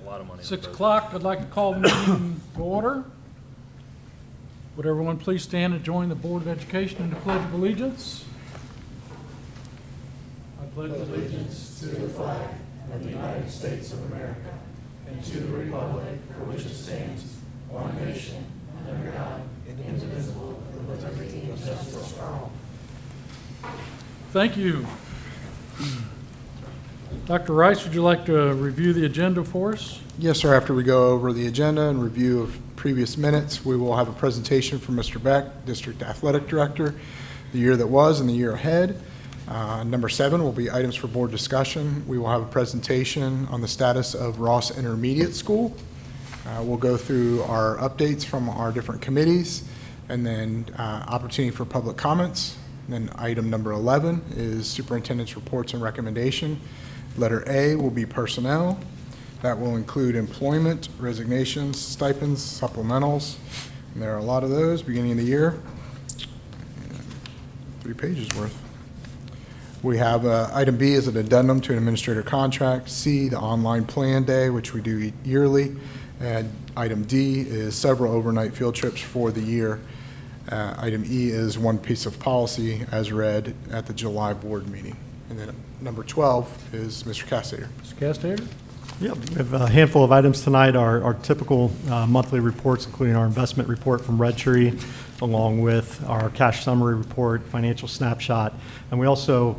A lot of money. 6 o'clock, I'd like to call the meeting to order. Would everyone please stand and join the Board of Education in the Pledge of Allegiance? I pledge allegiance to the flag of the United States of America and to the republic for which it stands, one nation, under God, indivisible, with liberty and justice for all. Thank you. Dr. Rice, would you like to review the agenda for us? Yes, sir. After we go over the agenda and review of previous minutes, we will have a presentation from Mr. Beck, District Athletic Director, the year that was and the year ahead. Number 7 will be items for board discussion. We will have a presentation on the status of Ross Intermediate School. We'll go through our updates from our different committees, and then opportunity for public comments. And then item number 11 is superintendent's reports and recommendation. Letter A will be personnel. That will include employment, resignations, stipends, supplementals. And there are a lot of those beginning of the year. 3 pages worth. We have item B is an addendum to an administrator contract. C, the online plan day, which we do yearly. And item D is several overnight field trips for the year. Item E is one piece of policy as read at the July board meeting. And then number 12 is Mr. Castater. Mr. Castater? Yep, we have a handful of items tonight, our typical monthly reports, including our investment report from Red Tree, along with our cash summary report, financial snapshot. And we also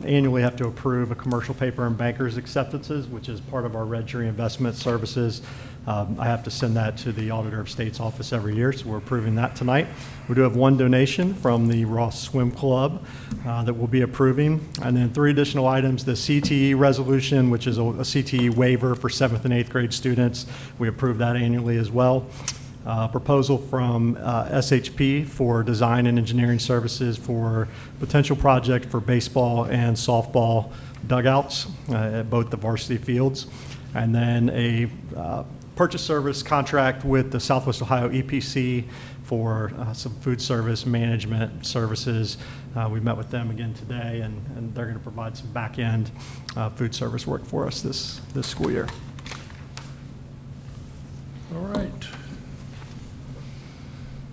annually have to approve a commercial paper and bankers acceptances, which is part of our Red Tree investment services. I have to send that to the Auditor of State's office every year, so we're approving that tonight. We do have one donation from the Ross Swim Club that we'll be approving. And then 3 additional items, the CTE resolution, which is a CTE waiver for 7th and 8th grade students. We approve that annually as well. Proposal from SHP for design and engineering services for potential project for baseball and softball dugouts at both the varsity fields. And then a purchase service contract with the Southwest Ohio EPC for some food service management services. We met with them again today, and they're going to provide some back-end food service work for us this school year. All right.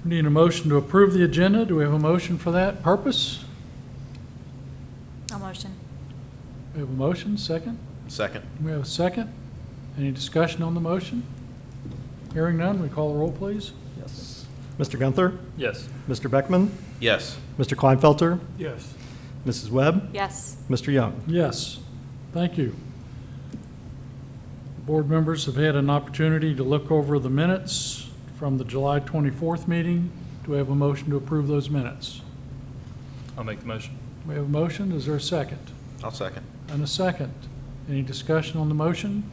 We need a motion to approve the agenda. Do we have a motion for that purpose? I'll motion. We have a motion, second? Second. We have a second. Any discussion on the motion? Hearing none, we call the roll, please. Yes. Mr. Gunther? Yes. Mr. Beckman? Yes. Mr. Kleinfelter? Yes. Mrs. Webb? Yes. Mr. Young? Yes. Thank you. Board members have had an opportunity to look over the minutes from the July 24th meeting. Do we have a motion to approve those minutes? I'll make the motion. We have a motion. Is there a second? I'll second. And a second. Any discussion on the motion?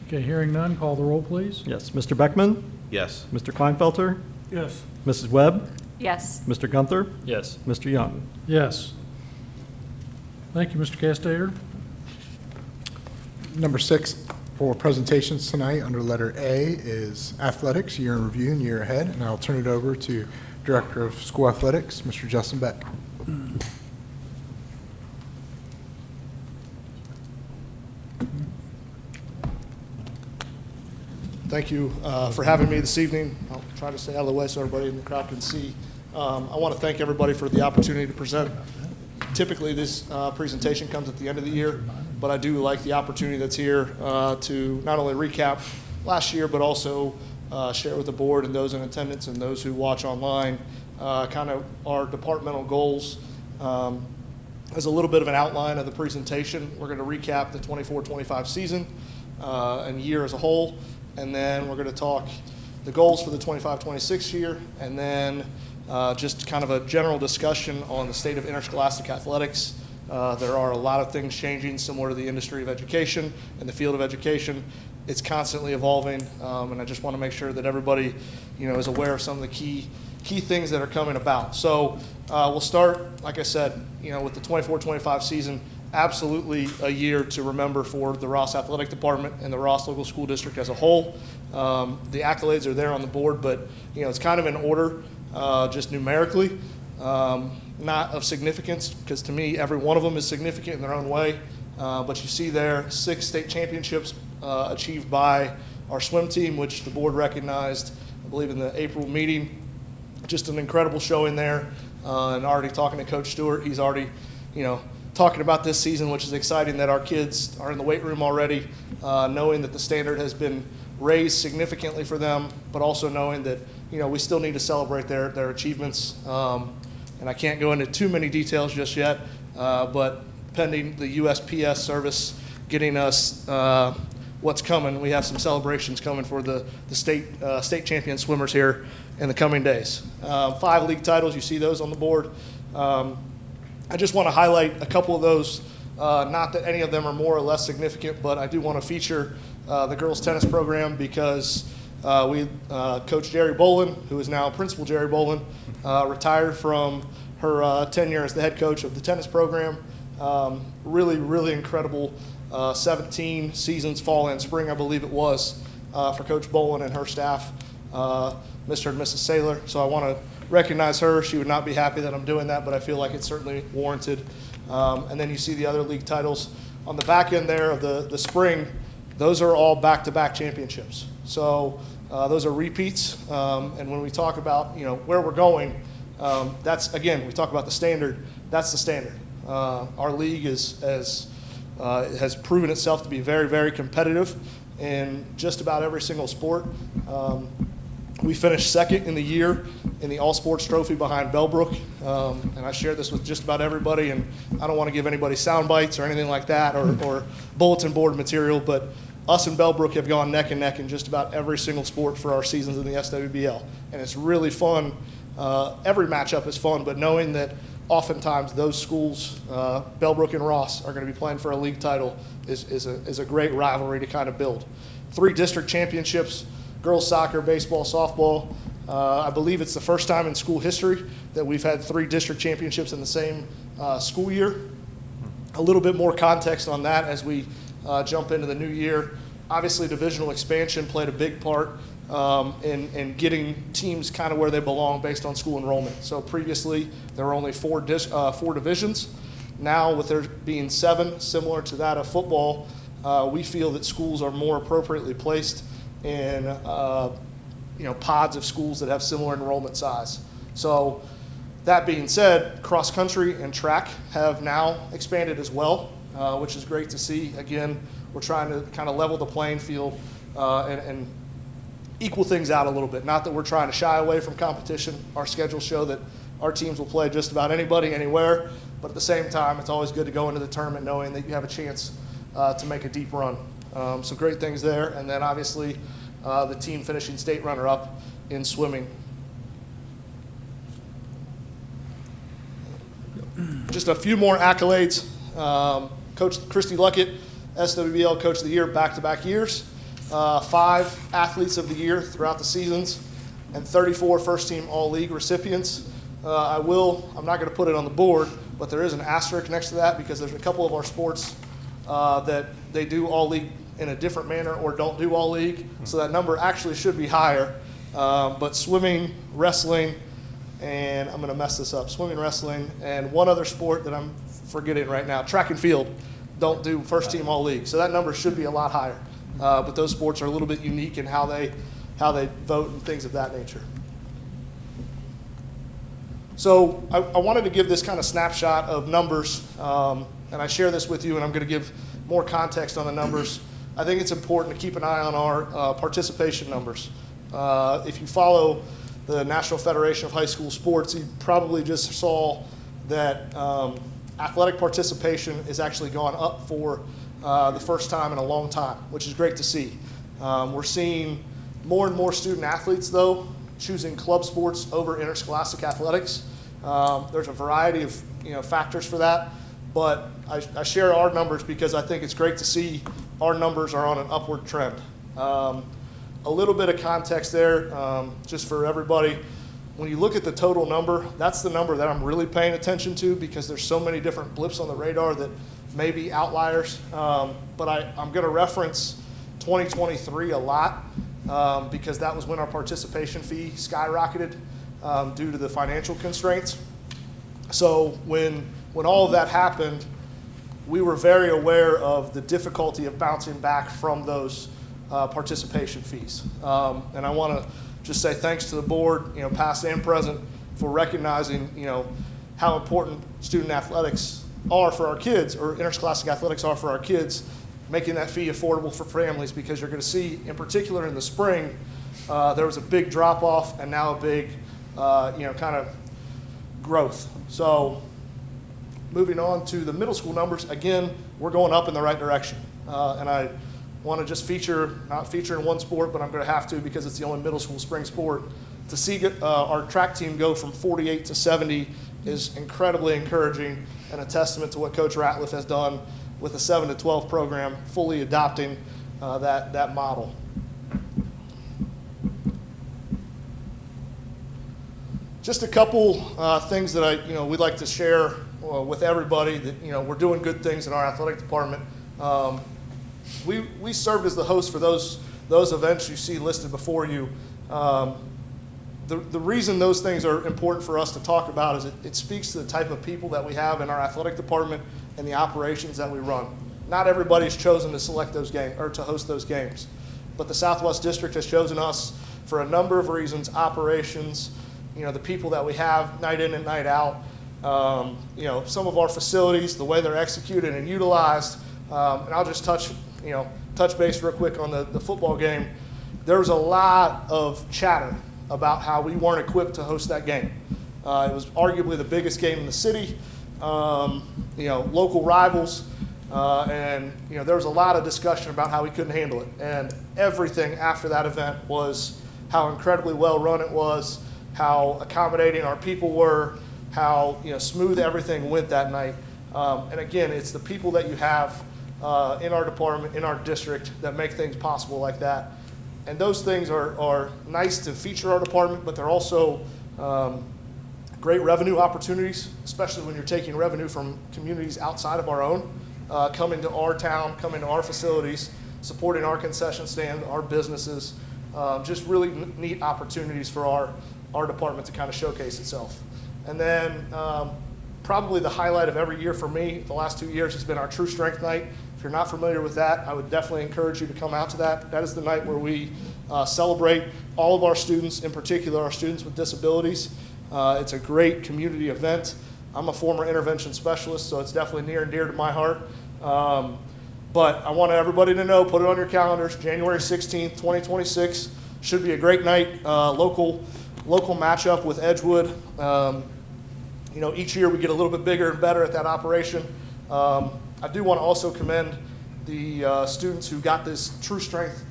Okay, hearing none, call the roll, please. Yes. Mr. Beckman? Yes. Mr. Kleinfelter? Yes. Mrs. Webb? Yes. Mr. Gunther? Yes. Mr. Young? Yes. Thank you, Mr. Castater. Number 6 for presentations tonight under letter A is athletics, year in review and year ahead. And I'll turn it over to Director of School Athletics, Mr. Justin Beck. Thank you for having me this evening. I'll try to stay out of the way so everybody in the crowd can see. I want to thank everybody for the opportunity to present. Typically, this presentation comes at the end of the year, but I do like the opportunity that's here to not only recap last year, but also share with the board and those in attendance and those who watch online kind of our departmental goals. As a little bit of an outline of the presentation, we're going to recap the 24-25 season and year as a whole. And then we're going to talk the goals for the 25-26 year, and then just kind of a general discussion on the state of interscholastic athletics. There are a lot of things changing similar to the industry of education and the field of education. It's constantly evolving, and I just want to make sure that everybody, is aware of some of the key things that are coming about. So we'll start, like I said, with the 24-25 season. Absolutely a year to remember for the Ross Athletic Department and the Ross Local School District as a whole. The accolades are there on the board, but it's kind of in order, just numerically, not of significance, because to me every one of them is significant in their own way. But you see there 6 state championships achieved by our swim team, which the board recognized, I believe, in the April meeting. Just an incredible showing there. And already talking to Coach Stewart, he's already, talking about this season, which is exciting that our kids are in the weight room already, knowing that the standard has been raised significantly for them, but also knowing that, we still need to celebrate their achievements. And I can't go into too many details just yet, but pending the USPS service getting us what's coming, we have some celebrations coming for the state champion swimmers here in the coming days. 5 league titles, you see those on the board. I just want to highlight a couple of those, not that any of them are more or less significant, but I do want to feature the girls tennis program because Coach Jerry Bolin, who is now Principal Jerry Bolin, retired from her tenure as the head coach of the tennis program. Really, really incredible 17 seasons, fall and spring, I believe it was, for Coach Bolin and her staff, Mr. and Mrs. Saylor. So I want to recognize her. She would not be happy that I'm doing that, but I feel like it's certainly warranted. And then you see the other league titles. On the back end there of the spring, those are all back-to-back championships. So those are repeats. And when we talk about, where we're going, that's, again, we talk about the standard. That's the standard. Our league has proven itself to be very, very competitive in just about every single sport. We finished second in the year in the All Sports Trophy behind Bellbrook, and I share this with just about everybody, and I don't want to give anybody sound bites or anything like that or bulletin board material, but us and Bellbrook have gone neck and neck in just about every single sport for our seasons in the SWBL, and it's really fun. Every matchup is fun, but knowing that oftentimes those schools, Bellbrook and Ross, are going to be playing for a league title is a great rivalry to kind of build. 3 district championships, girls soccer, baseball, softball. I believe it's the first time in school history that we've had 3 district championships in the same school year. A little bit more context on that as we jump into the new year. Obviously, divisional expansion played a big part in getting teams kind of where they belong based on school enrollment. So previously, there were only 4 divisions. Now, with there being 7, similar to that of football, we feel that schools are more appropriately placed in pods of schools that have similar enrollment size. So that being said, cross country and track have now expanded as well, which is great to see. Again, we're trying to kind of level the playing field and equal things out a little bit. Not that we're trying to shy away from competition. Our schedules show that our teams will play just about anybody, anywhere, but at the same time, it's always good to go into the tournament knowing that you have a chance to make a deep run. So great things there. And then obviously the team finishing state runner-up in swimming. Just a few more accolades. Coach Christy Luckett, SWBL Coach of the Year, back-to-back years. 5 Athletes of the Year throughout the seasons, and 34 first-team All-League recipients. I'm not going to put it on the board, but there is an asterisk next to that because there's a couple of our sports that they do All-League in a different manner or don't do All-League, so that number actually should be higher. But swimming, wrestling, and I'm going to mess this up, swimming, wrestling, and one other sport that I'm forgetting right now, track and field, don't do first-team All-League. So that number should be a lot higher. But those sports are a little bit unique in how they vote and things of that nature. So I wanted to give this kind of snapshot of numbers, and I share this with you, and I'm going to give more context on the numbers. I think it's important to keep an eye on our participation numbers. If you follow the National Federation of High School Sports, you probably just saw that athletic participation is actually gone up for the first time in a long time, which is great to see. We're seeing more and more student athletes, though, choosing club sports over interscholastic athletics. There's a variety of factors for that, but I share our numbers because I think it's great to see our numbers are on an upward trend. A little bit of context there, just for everybody. When you look at the total number, that's the number that I'm really paying attention to because there's so many different blips on the radar that may be outliers. But I'm going to reference 2023 a lot because that was when our participation fee skyrocketed due to the financial constraints. So when all of that happened, we were very aware of the difficulty of bouncing back from those participation fees. And I want to just say thanks to the board, past and present, for recognizing, how important student athletics are for our kids, or interscholastic athletics are for our kids, making that fee affordable for families, because you're going to see, in particular in the spring, there was a big drop-off and now a big, kind of growth. So moving on to the middle school numbers, again, we're going up in the right direction. And I want to just not feature in one sport, but I'm going to have to because it's the only middle school spring sport. To see our track team go from 48 to 70 is incredibly encouraging and a testament to what Coach Ratliff has done with the 7 to 12 program, fully adopting that model. Just a couple things that we'd like to share with everybody, that we're doing good things in our athletic department. We served as the host for those events you see listed before you. The reason those things are important for us to talk about is it speaks to the type of people that we have in our athletic department and the operations that we run. Not everybody's chosen to select those games or to host those games, but the Southwest District has chosen us for a number of reasons: operations, the people that we have night in and night out, some of our facilities, the way they're executed and utilized. And I'll just touch base real quick on the football game. There was a lot of chatter about how we weren't equipped to host that game. It was arguably the biggest game in the city, local rivals, and there was a lot of discussion about how we couldn't handle it. And everything after that event was how incredibly well run it was, how accommodating our people were, how smooth everything went that night. And again, it's the people that you have in our department, in our district, that make things possible like that. And those things are nice to feature our department, but they're also great revenue opportunities, especially when you're taking revenue from communities outside of our own, coming to our town, coming to our facilities, supporting our concession stand, our businesses, just really neat opportunities for our department to kind of showcase itself. And then probably the highlight of every year for me, the last 2 years, has been our True Strength Night. If you're not familiar with that, I would definitely encourage you to come out to that. That is the night where we celebrate all of our students, in particular our students with disabilities. It's a great community event. I'm a former intervention specialist, so it's definitely near and dear to my heart. But I want everybody to know, put it on your calendars, January 16th, 2026. Should be a great night, local matchup with Edgewood. Each year we get a little bit bigger and better at that operation. I do want to also commend the students who got this True Strength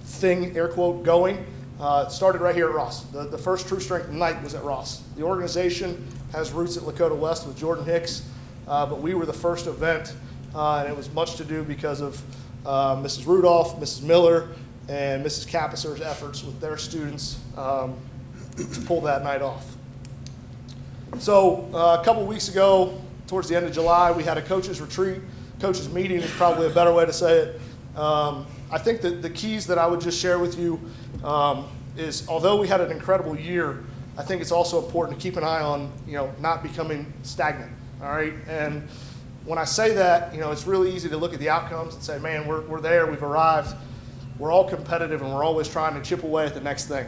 thing, air quote, going. It started right here at Ross. The first True Strength night was at Ross. The organization has roots at Lakota West with Jordan Hicks, but we were the first event, and it was much to do because of Mrs. Rudolph, Mrs. Miller, and Mrs. Capisser's efforts with their students to pull that night off. So a couple weeks ago, towards the end of July, we had a coaches retreat. Coaches meeting is probably a better way to say it. I think that the keys that I would just share with you is, although we had an incredible year, I think it's also important to keep an eye on, not becoming stagnant. All right. And when I say that, it's really easy to look at the outcomes and say, man, we're there, we've arrived. We're all competitive and we're always trying to chip away at the next thing.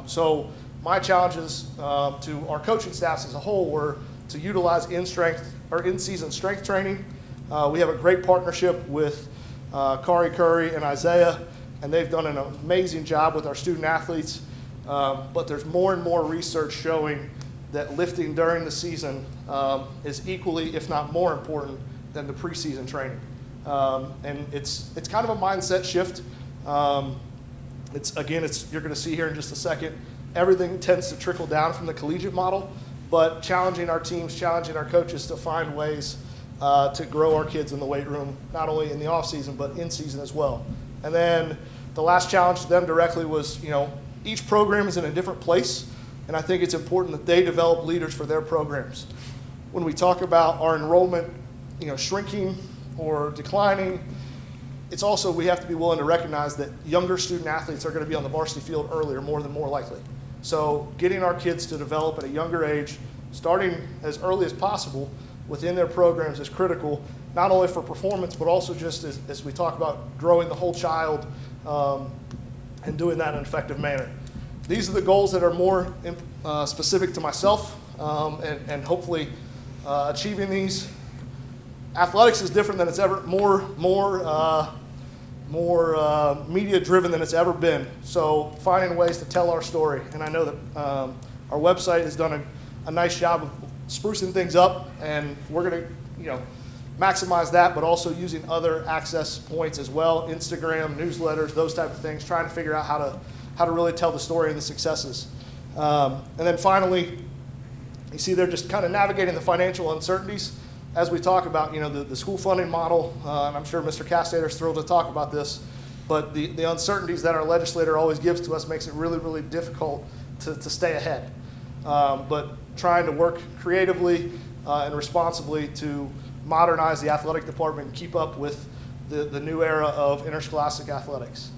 So my challenges to our coaching staffs as a whole were to utilize in-season strength training. We have a great partnership with Kari Curry and Isaiah, and they've done an amazing job with our student athletes. But there's more and more research showing that lifting during the season is equally, if not more important than the preseason training. And it's kind of a mindset shift. You're going to see here in just a second, everything tends to trickle down from the collegiate model, but challenging our teams, challenging our coaches to find ways to grow our kids in the weight room, not only in the off season, but in season as well. And then the last challenge to them directly was, each program is in a different place, and I think it's important that they develop leaders for their programs. When we talk about our enrollment, shrinking or declining, it's also, we have to be willing to recognize that younger student athletes are going to be on the varsity field earlier, more likely. So getting our kids to develop at a younger age, starting as early as possible within their programs, is critical. not only for performance, but also just as we talk about growing the whole child and doing that in an effective manner. These are the goals that are more specific to myself, and hopefully achieving these. Athletics is different than it's ever, more media driven than it's ever been. So finding ways to tell our story, and I know that our website has done a nice job of sprucing things up, and we're going to, maximize that, but also using other access points as well, Instagram, newsletters, those type of things, trying to figure out how to really tell the story and the successes. And then finally, you see they're just kind of navigating the financial uncertainties as we talk about, the school funding model, and I'm sure Mr. Castater's thrilled to talk about this, but the uncertainties that our legislator always gives to us makes it really, really difficult to stay ahead. But trying to work creatively and responsibly to modernize the athletic department and keep up with the new era of interscholastic athletics.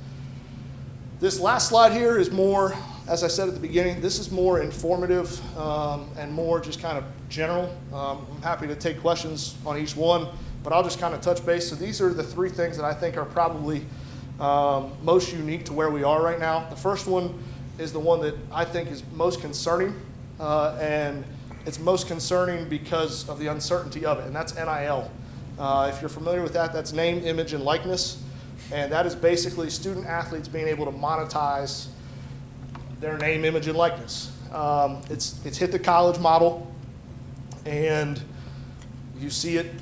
This last slide here is more, as I said at the beginning, this is more informative and more just kind of general. I'm happy to take questions on each one, but I'll just kind of touch base. So these are the three things that I think are probably most unique to where we are right now. The first one is the one that I think is most concerning, and it's most concerning because of the uncertainty of it, and that's NIL. If you're familiar with that, that's name, image, and likeness. And that is basically student athletes being able to monetize their name, image, and likeness. It's hit the college model, and you see it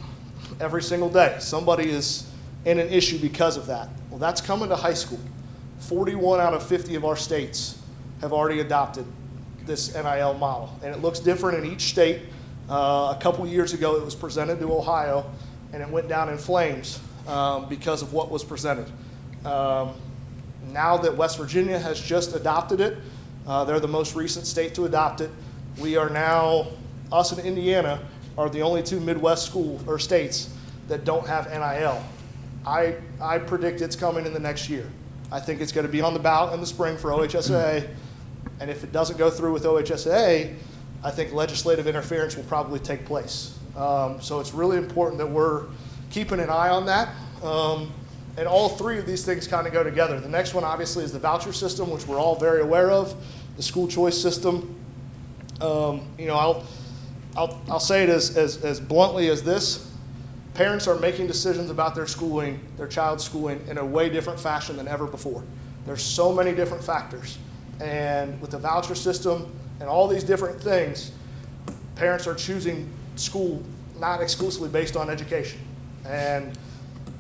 every single day. Somebody is in an issue because of that. Well, that's coming to high school. 41 out of 50 of our states have already adopted this NIL model, and it looks different in each state. A couple years ago, it was presented to Ohio, and it went down in flames because of what was presented. Now that West Virginia has just adopted it, they're the most recent state to adopt it. We are now, us and Indiana are the only two Midwest schools or states that don't have NIL. I predict it's coming in the next year. I think it's going to be on the ballot in the spring for OHSAA, and if it doesn't go through with OHSAA, I think legislative interference will probably take place. So it's really important that we're keeping an eye on that. And all three of these things kind of go together. The next one, obviously, is the voucher system, which we're all very aware of, the school choice system. I'll say it as bluntly as this. Parents are making decisions about their schooling, their child's schooling, in a way different fashion than ever before. There's so many different factors. And with the voucher system and all these different things, parents are choosing school not exclusively based on education. And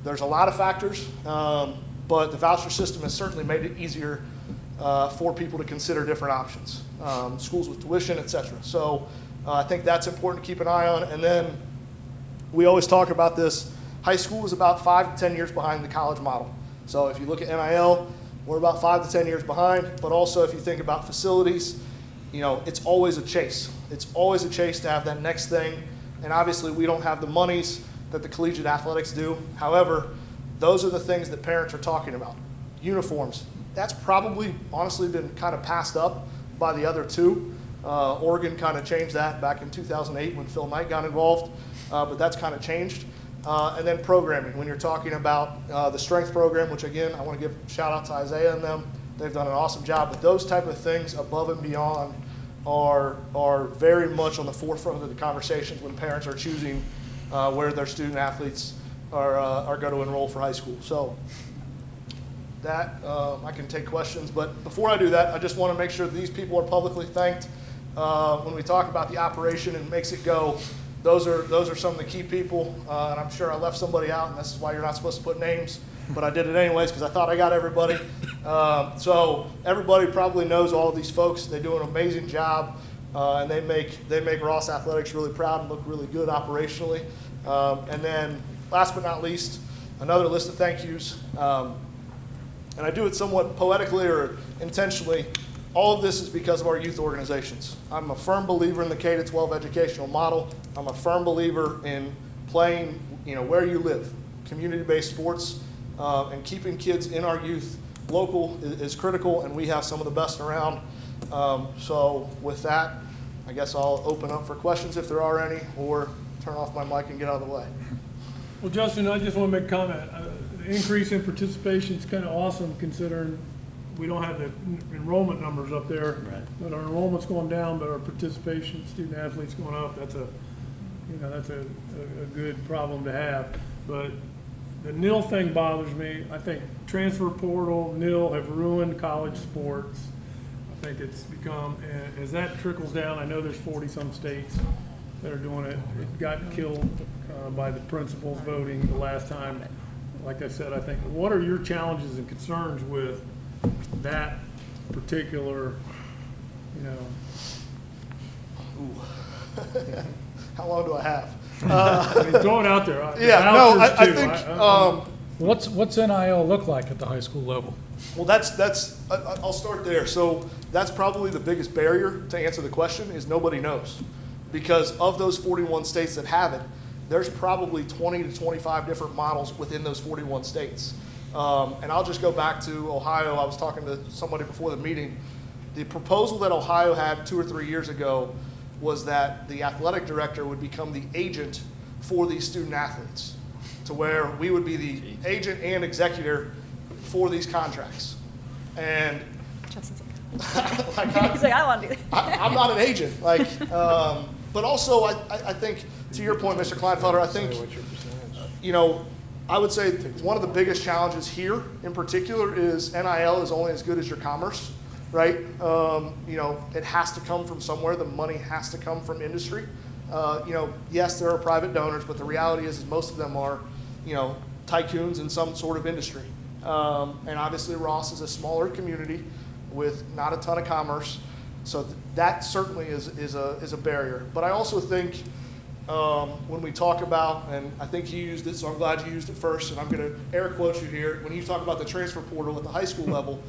there's a lot of factors, but the voucher system has certainly made it easier for people to consider different options, schools with tuition, et cetera. So I think that's important to keep an eye on. And then we always talk about this. High school is about 5 to 10 years behind the college model. So if you look at NIL, we're about 5 to 10 years behind, but also if you think about facilities, it's always a chase. It's always a chase to have that next thing, and obviously we don't have the monies that the collegiate athletics do. However, those are the things that parents are talking about. Uniforms, that's probably honestly been kind of passed up by the other two. Oregon kind of changed that back in 2008 when Phil Knight got involved, but that's kind of changed. And then programming, when you're talking about the strength program, which again, I want to give a shout out to Isaiah and them. They've done an awesome job, but those type of things above and beyond are very much on the forefront of the conversations when parents are choosing where their student athletes are going to enroll for high school. So that, I can take questions, but before I do that, I just want to make sure that these people are publicly thanked. When we talk about the operation and makes it go, those are some of the key people, and I'm sure I left somebody out, and this is why you're not supposed to put names, but I did it anyways because I thought I got everybody. So everybody probably knows all of these folks. They do an amazing job, and they make Ross Athletics really proud and look really good operationally. And then last but not least, another list of thank yous, and I do it somewhat poetically or intentionally. All of this is because of our youth organizations. I'm a firm believer in the K-12 educational model. I'm a firm believer in playing, where you live, community-based sports, and keeping kids in our youth local is critical, and we have some of the best around. So with that, I guess I'll open up for questions if there are any, or turn off my mic and get out of the way. Well, Justin, I just want to make a comment. The increase in participation is kind of awesome considering we don't have the enrollment numbers up there. Right. But our enrollment's going down, but our participation, student athletes going up. That's a good problem to have. But the NIL thing bothers me. I think transfer portal, NIL have ruined college sports. I think it's become, and as that trickles down, I know there's 40-some states that are doing it. It got killed by the principals voting the last time. Like I said, I think, what are your challenges and concerns with that particular, How long do I have? I mean, throw it out there. Yeah, no, Vouchers, I too. think, What's NIL look like at the high school level? well, I'll start there. So that's probably the biggest barrier to answer the question is nobody knows. Because of those 41 states that have it, there's probably 20 to 25 different models within those 41 states. And I'll just go back to Ohio. I was talking to somebody before the meeting. The proposal that Ohio had 2 or 3 years ago was that the athletic director would become the agent for these student athletes, to where we would be the agent and executor for these contracts. And Justin's like, He's like, I want to do that. I'm not an agent, but also I think, to your point, Mr. Kleinfelder, I think, I would say one of the biggest challenges here in particular is NIL is only as good as your commerce, right? It has to come from somewhere. The money has to come from industry. Yes, there are private donors, but the reality is most of them are, tycoons in some sort of industry. And obviously Ross is a smaller community with not a ton of commerce. So that certainly is a barrier. But I also think when we talk about, and I think you used it, so I'm glad you used it first, and I'm going to air quote you here, when you talk about the transfer portal at the high school level,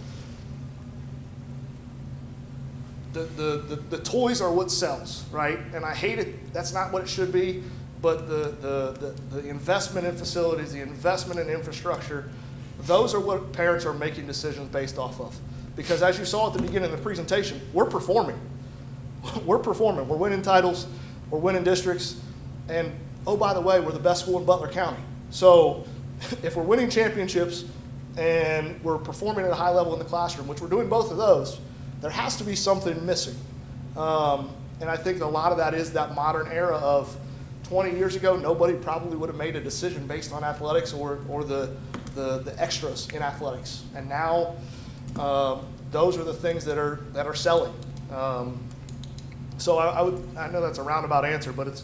the toys are what sells, right? And I hate it. That's not what it should be. But the investment in facilities, the investment in infrastructure, those are what parents are making decisions based off of. Because as you saw at the beginning of the presentation, we're performing. We're performing. We're winning titles. We're winning districts. And, oh, by the way, we're the best school in Butler County. So if we're winning championships and we're performing at a high level in the classroom, which we're doing both of those, there has to be something missing. And I think a lot of that is that modern era of 20 years ago, nobody probably would have made a decision based on athletics or the extras in athletics. And now those are the things that are selling. So I know that's a roundabout answer, but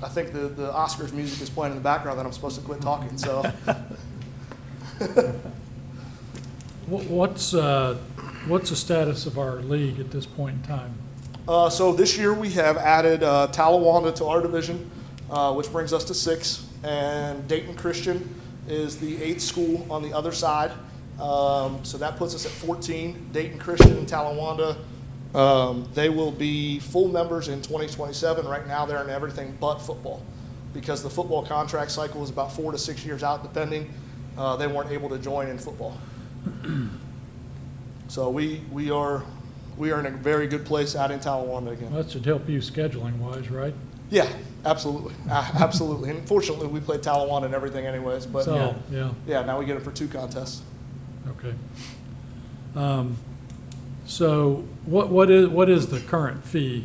I think the Oscars music is playing in the background that I'm supposed to quit talking. So What's the status of our league at this point in time? so this year we have added Talawanda to our division, which brings us to 6, and Dayton Christian is the 8th school on the other side. So that puts us at 14. Dayton Christian and Talawanda, they will be full members in 2027. Right now they're in everything but football because the football contract cycle is about 4 to 6 years out depending. They weren't able to join in football. So we are in a very good place adding Talawanda again. That should help you scheduling wise, right? Yeah, absolutely. Absolutely. And fortunately, we played Talawanda and everything anyways. But So, yeah, yeah, now we get it for 2 contests. okay. So what is the current fee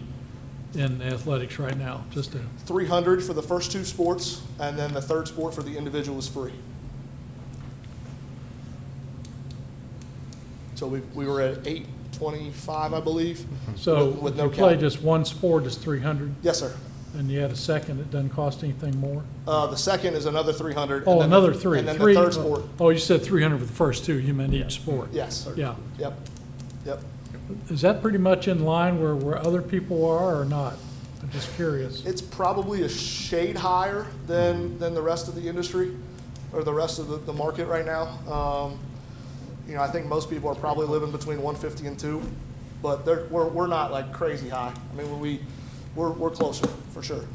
in athletics right now? Just to, $300 for the first 2 sports, and then the third sport for the individual is free. So we were at $825, I believe. so with if no you play cap. just one sport, it's 300, Yes, sir. and you add a second, it doesn't cost anything more? The second is another $300. Oh, and then another three. And then Three- the third sport. Oh, you said 300 for the first 2, you meant each sport? Yes. Yeah. Yep. Yep. Is that pretty much in line where other people are or not? I'm just curious. It's probably a shade higher than the rest of the industry or the rest of the market right now. I think most people are probably living between 150 and 2, but we're not like crazy high. I mean, we're closer for sure.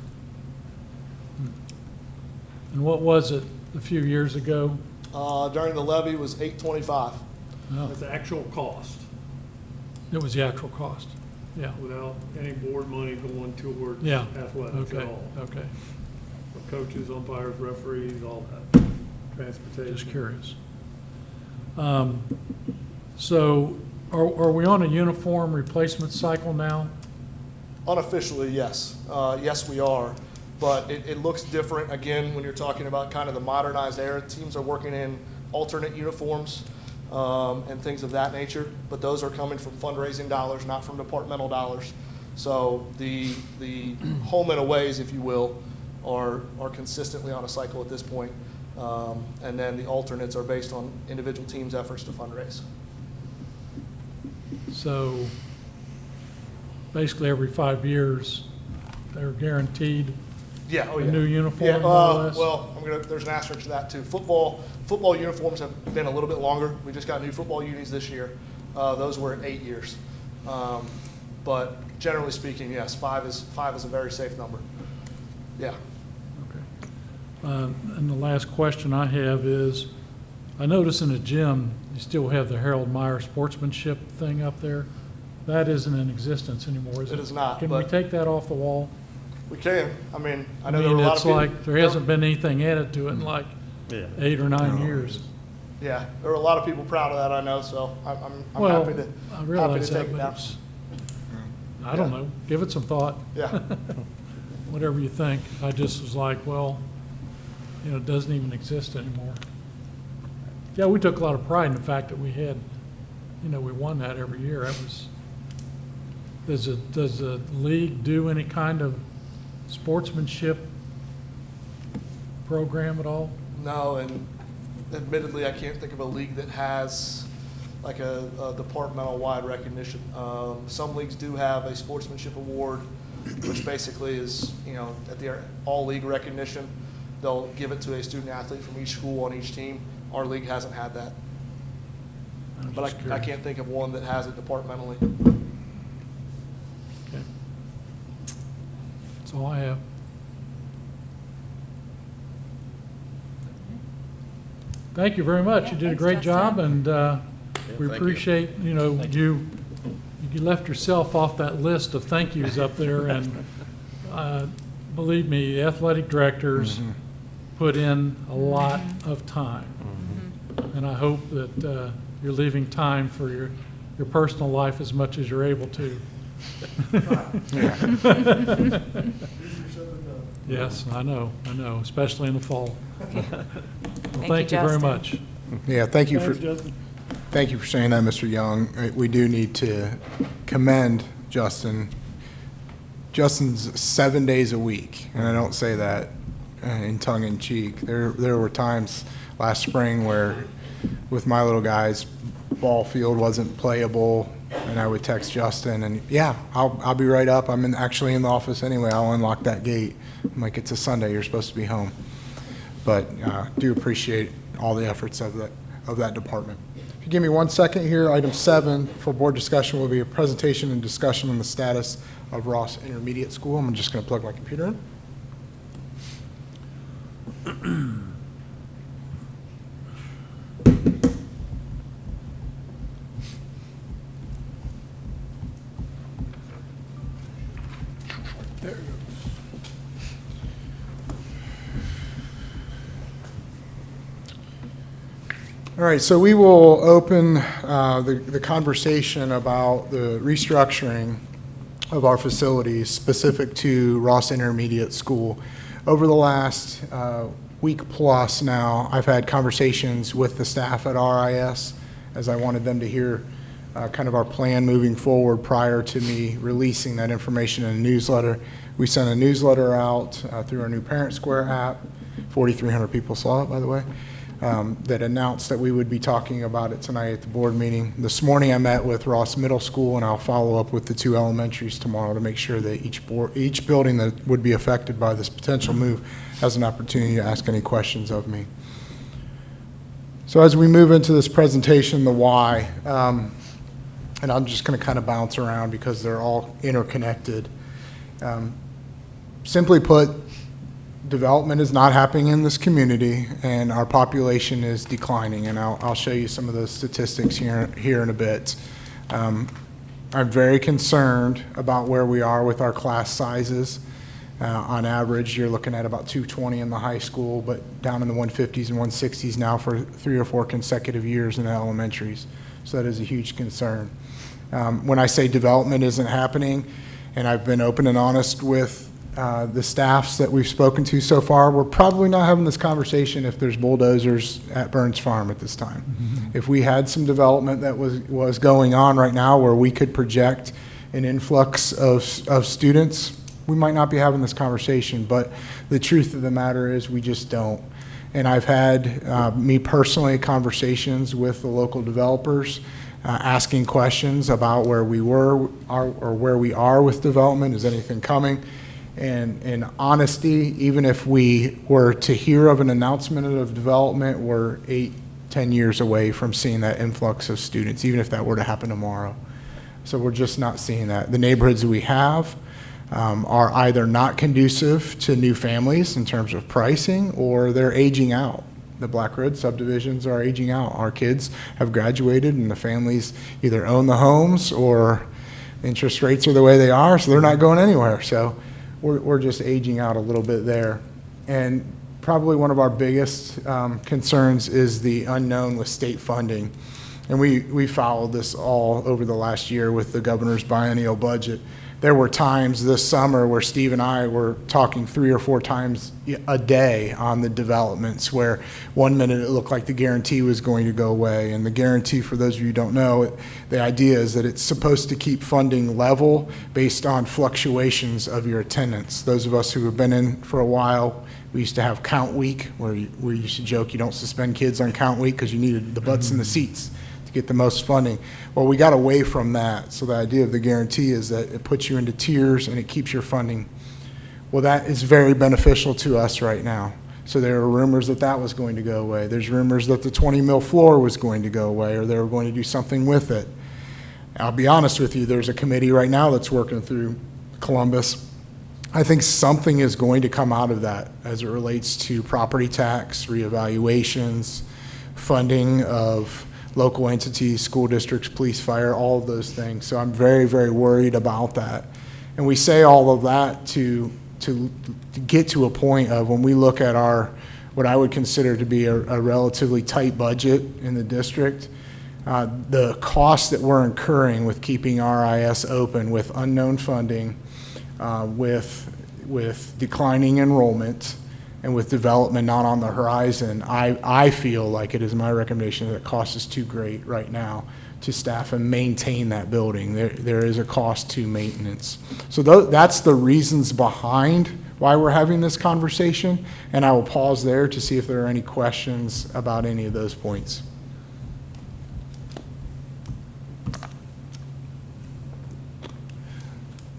And what was it a few years ago? During the levy was $825. Oh, That's the actual cost it was the actual cost. Yeah, without any board money going towards yeah. athletics Okay, at all. okay. for coaches, umpires, referees, all that, transportation. Just curious. So are we on a uniform replacement cycle now? Unofficially, yes. Yes, we are. But it looks different, again, when you're talking about kind of the modernized era. Teams are working in alternate uniforms and things of that nature, but those are coming from fundraising dollars, not from departmental dollars. So the home and aways, if you will, are consistently on a cycle at this point. And then the alternates are based on individual teams' efforts to fundraise. So basically every 5 years, they're guaranteed Yeah, oh a yeah. new uniform, Yeah, more or less? well, there's an asterisk to that too. Football uniforms have been a little bit longer. We just got new football unis this year. Those were at 8 years. But generally speaking, yes, five is a very safe number. Yeah. And the last question I have is, I notice in the gym, you still have the Harold Meyer sportsmanship thing up there. That isn't in existence anymore, is it? It is not, Can we but- take that off the wall? We can. I mean, I know there were a lot of It's people. like, there hasn't been anything added to it in like Yeah. 8 or 9 years. Yeah, there were a lot of people proud of that, I know, so I'm Well, happy to, I happy realize to take that, it but down. it's, I don't know, give it some thought, Yeah, whatever you think. I just was like, well, it doesn't even exist anymore. Yeah, we took a lot of pride in the fact that we had, we won that every year. That was, does the league do any kind of sportsmanship program at all? no, and admittedly, I can't think of a league that has like a departmental-wide recognition. Some leagues do have a sportsmanship award, which basically is, at the all-league recognition. They'll give it to a student athlete from each school on each team. Our league hasn't had that. I'm But just I curious. can't think of one that has it departmentally. Okay. That's all I have. Thank you very much. You did a thanks, great job, Justin. and we thank you. appreciate, you left yourself off that list of thank yous up there, and believe me, the athletic directors put in a lot of time. And I hope that you're leaving time for your personal life as much as you're able to. Yes, I know, especially in the fall. Well, thank you very Justin. much. Yeah, thank you for, Thanks, Justin. thank you for saying that, Mr. Young. We do need to commend Justin. Justin's 7 days a week, and I don't say that in tongue in cheek. There were times last spring where, with my little guys, ball field wasn't playable, and I would text Justin, and yeah, I'll be right up. I'm actually in the office anyway. I'll unlock that gate. I'm like, it's a Sunday. You're supposed to be home. But do appreciate all the efforts of that department. If you give me 1 second here, item 7 for board discussion will be a presentation and discussion on the status of Ross Intermediate School. I'm just going to plug my computer in. There it goes. All right, so we will open the conversation about the restructuring of our facilities specific to Ross Intermediate School. Over the last week plus now, I've had conversations with the staff at RIS as I wanted them to hear kind of our plan moving forward prior to me releasing that information in a newsletter. We sent a newsletter out through our new Parent Square app. 4,300 people saw it, by the way. That announced that we would be talking about it tonight at the board meeting. This morning I met with Ross Middle School, and I'll follow up with the 2 elementaries tomorrow to make sure that each building that would be affected by this potential move has an opportunity to ask any questions of me. So as we move into this presentation, the why, and I'm just going to kind of bounce around because they're all interconnected. Simply put, development is not happening in this community, and our population is declining, and I'll show you some of those statistics here in a bit. I'm very concerned about where we are with our class sizes, On average, you're looking at about 220 in the high school, but down in the 150s and 160s now for 3 or 4 consecutive years in the elementaries. So that is a huge concern. When I say development isn't happening, and I've been open and honest with the staffs that we've spoken to so far, we're probably not having this conversation if there's bulldozers at Burns Farm at this time. If we had some development that was going on right now where we could project an influx of students, we might not be having this conversation, but the truth of the matter is we just don't. And I've had, me personally, conversations with the local developers, asking questions about where we were or where we are with development. Is anything coming? And in honesty, even if we were to hear of an announcement of development, we're 8-10 years away from seeing that influx of students, even if that were to happen tomorrow. So we're just not seeing that. The neighborhoods we have are either not conducive to new families in terms of pricing, or they're aging out. The Black Road subdivisions are aging out. Our kids have graduated and the families either own the homes or interest rates are the way they are, so they're not going anywhere. So we're just aging out a little bit there. And probably one of our biggest concerns is the unknown with state funding. And we followed this all over the last year with the governor's biennial budget. There were times this summer where Steve and I were talking 3 or 4 times a day on the developments, where one minute it looked like the guarantee was going to go away. And the guarantee, for those of you who don't know, the idea is that it's supposed to keep funding level based on fluctuations of your attendance. Those of us who have been in for a while, we used to have count week, where we used to joke you don't suspend kids on count week because you needed the butts in the seats to get the most funding. Well, we got away from that. So the idea of the guarantee is that it puts you into tiers and it keeps your funding. Well, that is very beneficial to us right now. So there are rumors that that was going to go away. There's rumors that the 20 mil floor was going to go away, or they were going to do something with it. I'll be honest with you, there's a committee right now that's working through Columbus. I think something is going to come out of that as it relates to property tax, reevaluations, funding of local entities, school districts, police, fire, all of those things. So I'm very, very worried about that. And we say all of that to get to a point of, when we look at our, what I would consider to be a relatively tight budget in the district, the costs that we're incurring with keeping RIS open, with unknown funding, with declining enrollment, and with development not on the horizon, I feel like it is my recommendation that the cost is too great right now to staff and maintain that building. There is a cost to maintenance. So that's the reasons behind why we're having this conversation, and I will pause there to see if there are any questions about any of those points.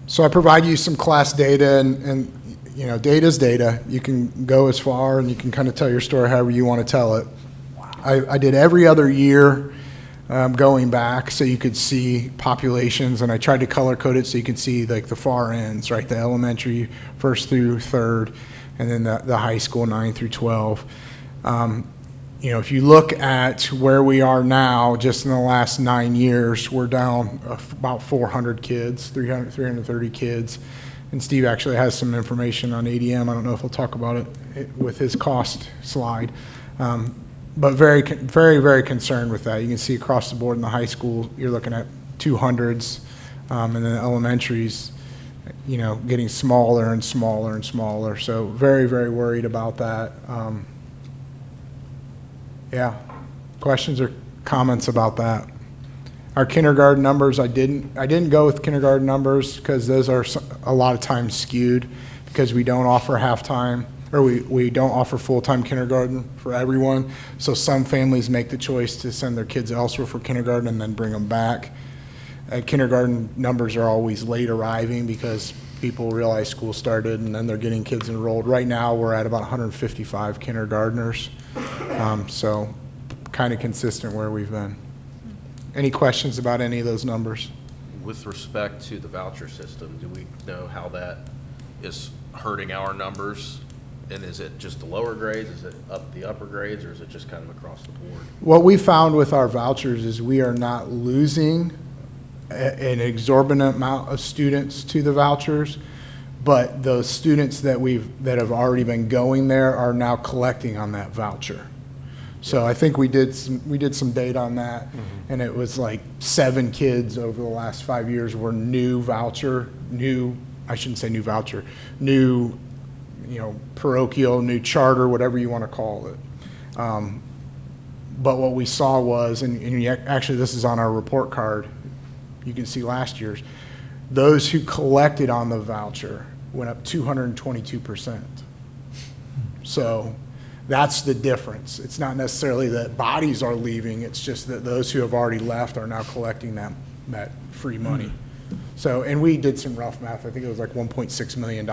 So I provide you some class data, and you know, data's data. You can go as far and you can kind of tell your story however you want to tell it. I did every other year going back so you could see populations, and I tried to color code it so you could see like the far ends, right? The elementary 1st through 3rd, and then the high school 9 through 12. You know, if you look at where we are now, just in the last 9 years, we're down about 400 kids, 330 kids. And Steve actually has some information on ADM. I don't know if he'll talk about it with his cost slide. But very, very, very concerned with that. You can see across the board in the high school, you're looking at 200s, and then the elementaries, you know, getting smaller and smaller and smaller. So very, very worried about that. Yeah, questions or comments about that? Our kindergarten numbers, I didn't go with kindergarten numbers because those are a lot of times skewed, because we don't offer half-time, or we don't offer full-time kindergarten for everyone. So some families make the choice to send their kids elsewhere for kindergarten and then bring them back. Kindergarten numbers are always late arriving because people realize school started and then they're getting kids enrolled. Right now, we're at about 155 kindergartners. So kind of consistent where we've been. Any questions about any of those numbers? With respect to the voucher system, do we know how that is hurting our numbers? And is it just the lower grades? Is it up the upper grades, or is it just kind of across the board? What we found with our vouchers is we are not losing an exorbitant amount of students to the vouchers, but those students that have already been going there are now collecting on that voucher. So I think we did some data on that, and it was like 7 kids over the last 5 years were new, parochial, new charter, whatever you want to call it. But what we saw was, actually this is on our report card, you can see last year's, those who collected on the voucher went up 222%. So that's the difference. It's not necessarily that bodies are leaving, it's just that those who have already left are now collecting that free money. So, and we did some rough math, I think it was like $1.6 million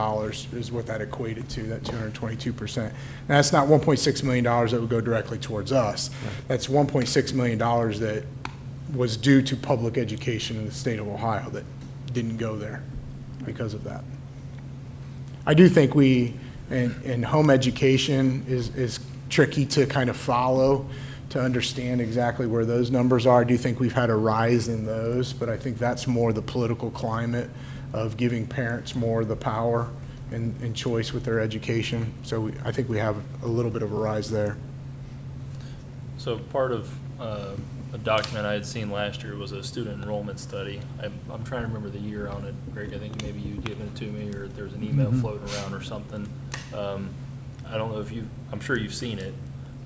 is what that equated to, that 222%. Now, that's not $1.6 million that would go directly towards us. That's $1.6 million that was due to public education in the state of Ohio that didn't go there because of that. I do think and home education is tricky to kind of follow, to understand exactly where those numbers are. I do think we've had a rise in those, but I think that's more the political climate of giving parents more the power and choice with their education. So I think we have a little bit of a rise there. So part of a document I had seen last year was a student enrollment study. I'm trying to remember the year on it, Greg. I think maybe you'd given it to me, or there's an email floating around or something. I don't know if I'm sure you've seen it,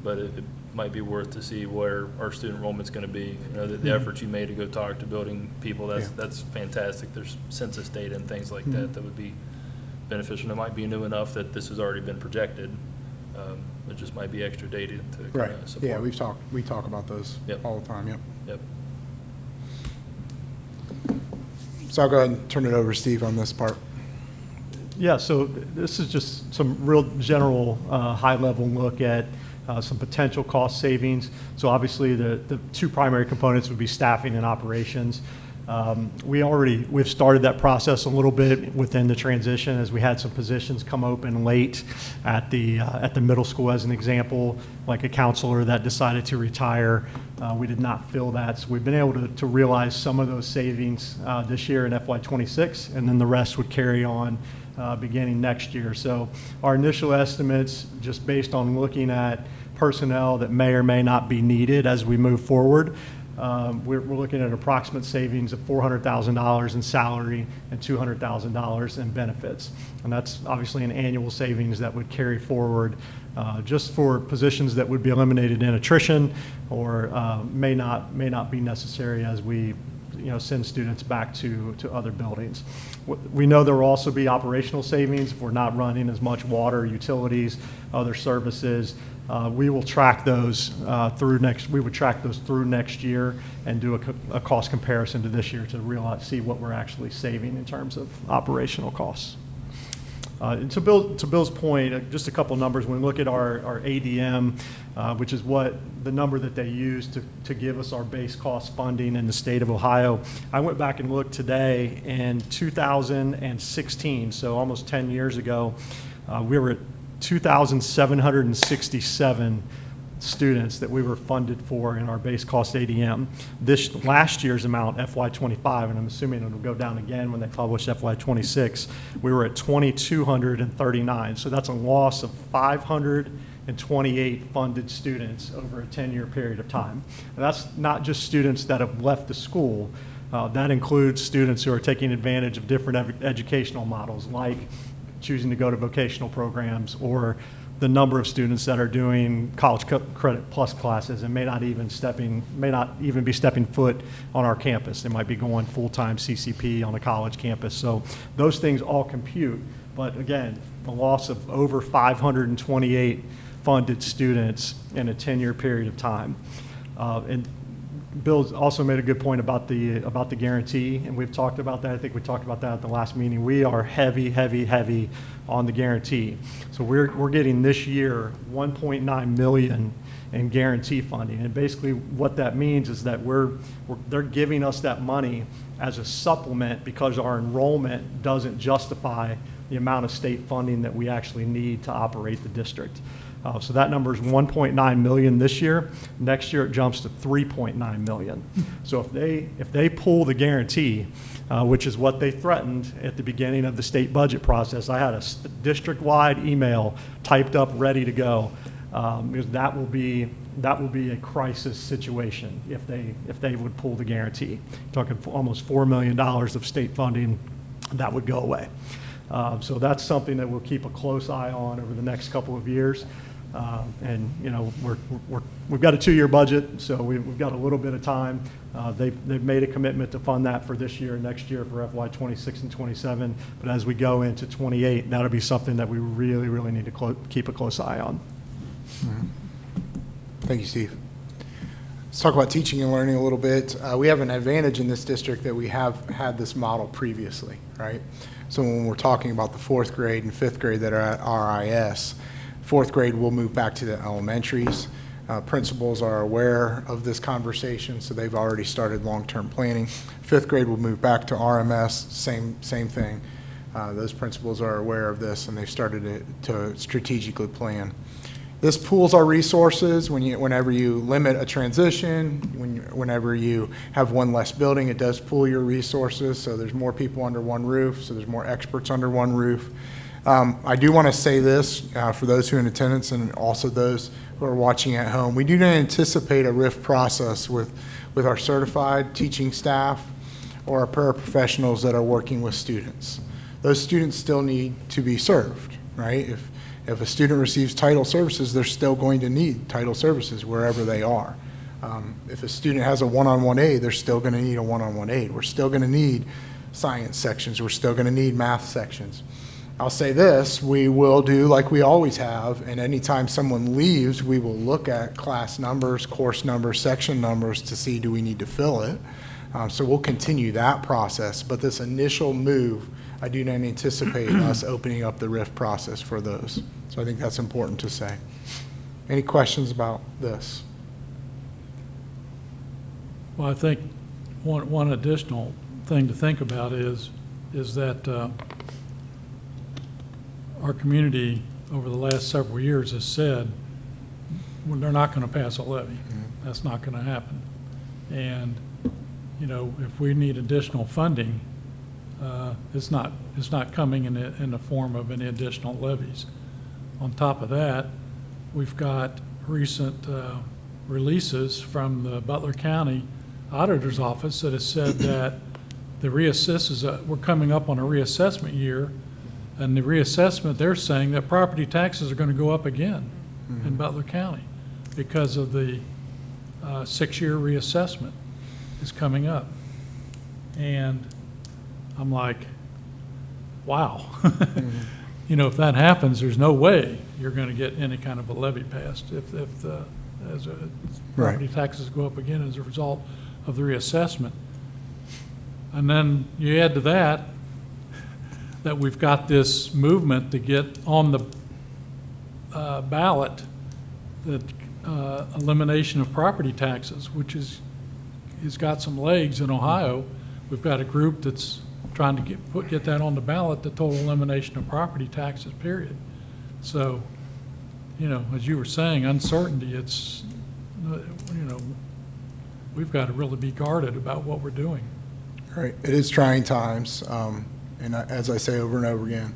but it might be worth to see where our student enrollment's going to be. You know, the efforts you made to go talk to building people, that's fantastic. There's census data and things like that would be beneficial. It might be new enough that this has already been projected. It just might be extra data to Right. support. Yeah, we talk about those all the time. Yep. Yep. So I'll go ahead and turn it over to Steve on this part. Yeah, so this is just some real general high-level look at some potential cost savings. So obviously the 2 primary components would be staffing and operations. We've started that process a little bit within the transition, as we had some positions come open late at the middle school, as an example, like a counselor that decided to retire. We did not fill that, so we've been able to realize some of those savings this year in FY26, and then the rest would carry on beginning next year. So our initial estimates, just based on looking at personnel that may or may not be needed as we move forward, we're looking at approximate savings of $400,000 in salary and $200,000 in benefits. And that's obviously an annual savings that would carry forward just for positions that would be eliminated in attrition or may not be necessary as we send students back to other buildings. We know there will also be operational savings if we're not running as much water, utilities, other services. We will track those through next year and do a cost comparison to this year to see what we're actually saving in terms of operational costs. And to Bill's point, just a couple numbers. When we look at our ADM, which is what the number that they use to give us our base cost funding in the state of Ohio, I went back and looked today. In 2016, so almost 10 years ago, we were at 2,767 students that we were funded for in our base cost ADM. This last year's amount, FY25, and I'm assuming it'll go down again when they publish FY26, we were at 2,239. So that's a loss of 528 funded students over a 10-year period of time. And that's not just students that have left the school. That includes students who are taking advantage of different educational models, like choosing to go to vocational programs, or the number of students that are doing college credit plus classes and may not even be stepping foot on our campus. They might be going full-time CCP on a college campus. So those things all compute. But again, the loss of over 528 funded students in a 10-year period of time. And Bill also made a good point about the guarantee, and we've talked about that. I think we talked about that at the last meeting. We are heavy on the guarantee. So we're getting this year $1.9 million in guarantee funding, and basically what that means is that they're giving us that money as a supplement because our enrollment doesn't justify the amount of state funding that we actually need to operate the district. So that number is 1.9 million this year. Next year, it jumps to 3.9 million. So if they pull the guarantee, which is what they threatened at the beginning of the state budget process, I had a district-wide email typed up, ready to go, because that will be a crisis situation if they would pull the guarantee. Talking almost $4 million of state funding that would go away. So that's something that we'll keep a close eye on over the next couple of years. And you know, we've got a 2-year budget, so we've got a little bit of time. They've made a commitment to fund that for this year and next year for FY26 and 27. But as we go into 28, that'll be something that we really, really need to keep a close eye on. Thank you, Steve. Let's talk about teaching and learning a little bit. We have an advantage in this district that we have had this model previously, right? So when we're talking about the 4th grade and 5th grade that are at RIS, 4th grade will move back to the elementaries. Principals are aware of this conversation, so they've already started long-term planning. 5th grade will move back to RMS, same thing. Those principals are aware of this, and they've started to strategically plan. This pools our resources. Whenever you limit a transition, whenever you have one less building, it does pool your resources, so there's more people under one roof, so there's more experts under one roof. I do want to say this for those who are in attendance and also those who are watching at home. We do not anticipate a RIF process with our certified teaching staff or our paraprofessionals that are working with students. Those students still need to be served, right? If a student receives title services, they're still going to need title services wherever they are. If a student has a one-on-one aid, they're still going to need a one-on-one aid. We're still going to need science sections. We're still going to need math sections. I'll say this, we will do like we always have, and anytime someone leaves, we will look at class numbers, course numbers, section numbers to see do we need to fill it. So we'll continue that process, but this initial move, I do not anticipate us opening up the RIF process for those. So I think that's important to say. Any questions about this? Well, I think one additional thing to think about is that our community over the last several years has said, well, they're not going to pass a levy. That's not going to happen. And, you know, if we need additional funding, it's not coming in the form of any additional levies. On top of that, we've got recent releases from the Butler County Auditor's Office that has said that the we're coming up on a reassessment year, and the reassessment, they're saying that property taxes are going to go up again in Butler County because of the 6-year reassessment is coming up. And I'm like, wow. You know, if that happens, there's no way you're going to get any kind of a levy passed if property taxes go up again as a result of the reassessment. And then you add to that we've got this movement to get on the ballot that elimination of property taxes, which has got some legs in Ohio. We've got a group that's trying to get that on the ballot, the total elimination of property taxes, period. So, you know, as you were saying, uncertainty, it's, you know, we've got to really be guarded about what we're doing. Right. It is trying times. And as I say over and over again,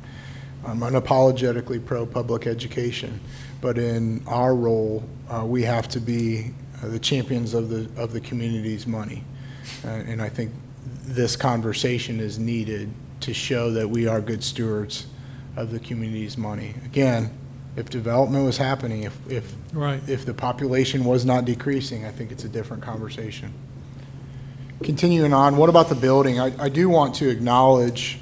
I'm unapologetically pro-public education, but in our role, we have to be the champions of the community's money. And I think this conversation is needed to show that we are good stewards of the community's money. Again, if development was happening, if the population was not decreasing, I think it's a different conversation. Continuing on, what about the building? I do want to acknowledge,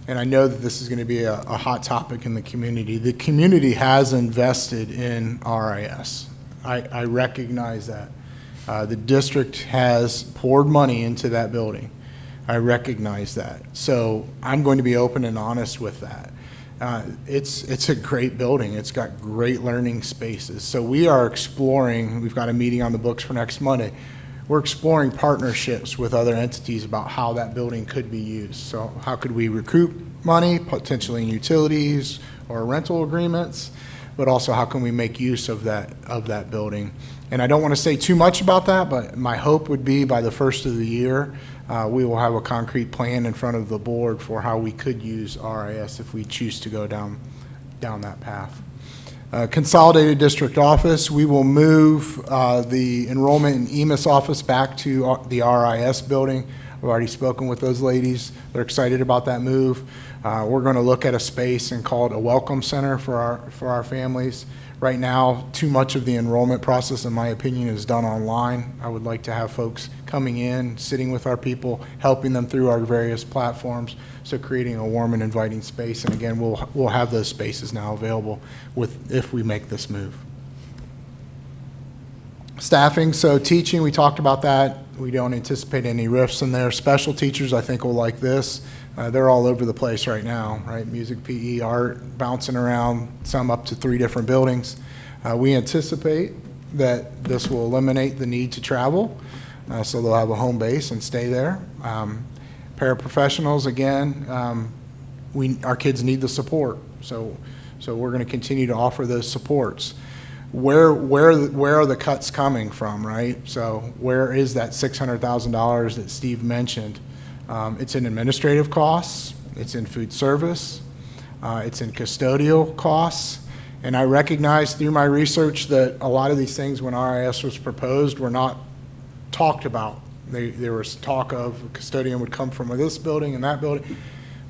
and I know that this is going to be a hot topic in the community. The community has invested in RIS. I recognize that. The district has poured money into that building. I recognize that. So I'm going to be open and honest with that. It's a great building. It's got great learning spaces. So we are exploring, we've got a meeting on the books for next Monday. We're exploring partnerships with other entities about how that building could be used. So how could we recoup money, potentially in utilities or rental agreements? but also how can we make use of that building. And I don't want to say too much about that, but my hope would be by the first of the year, we will have a concrete plan in front of the board for how we could use RIS if we choose to go down that path. Consolidated District Office, we will move the enrollment in EMIS office back to the RIS building. I've already spoken with those ladies. They're excited about that move. We're going to look at a space and call it a welcome center for our families. Right now, too much of the enrollment process, in my opinion, is done online. I would like to have folks coming in, sitting with our people, helping them through our various platforms, so creating a warm and inviting space. And again, we'll have those spaces now available if we make this move. Staffing, so teaching, we talked about that. We don't anticipate any rifts in there. Special teachers, I think, will like this. They're all over the place right now, right? Music, PE, art, bouncing around, some up to 3 different buildings. We anticipate that this will eliminate the need to travel, so they'll have a home base and stay there. Paraprofessionals, again, our kids need the support, so we're going to continue to offer those supports. Where are the cuts coming from, right? So where is that $600,000 that Steve mentioned? It's in administrative costs, it's in food service, it's in custodial costs, and I recognize through my research that a lot of these things when RIS was proposed were not talked about. There was talk of a custodian would come from this building and that building,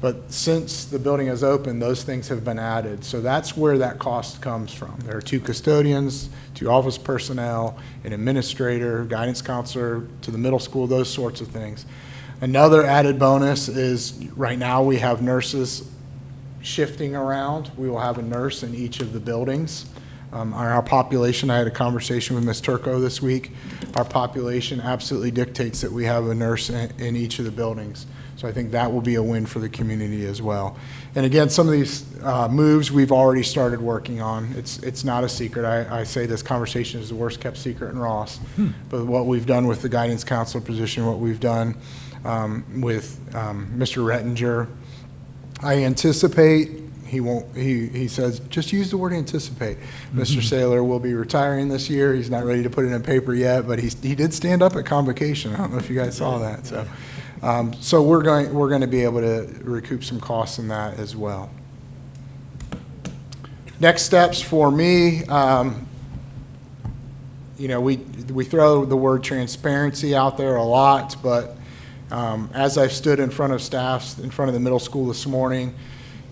but since the building is open, those things have been added. So that's where that cost comes from. There are 2 custodians, 2 office personnel, an administrator, guidance counselor to the middle school, those sorts of things. Another added bonus is right now we have nurses shifting around. We will have a nurse in each of the buildings. Our population, I had a conversation with Ms. Turco this week. Our population absolutely dictates that we have a nurse in each of the buildings. So I think that will be a win for the community as well. And again, some of these moves we've already started working on. It's not a secret. I say this conversation is the worst kept secret in Ross. But what we've done with the guidance counselor position, what we've done with Mr. Rettinger, I anticipate he says, just use the word anticipate. Mr. Saylor will be retiring this year. He's not ready to put it in paper yet, but he did stand up at convocation. I don't know if you guys saw that. So we're going to be able to recoup some costs in that as well. Next steps for me, we throw the word transparency out there a lot, but as I've stood in front of staffs in front of the middle school this morning,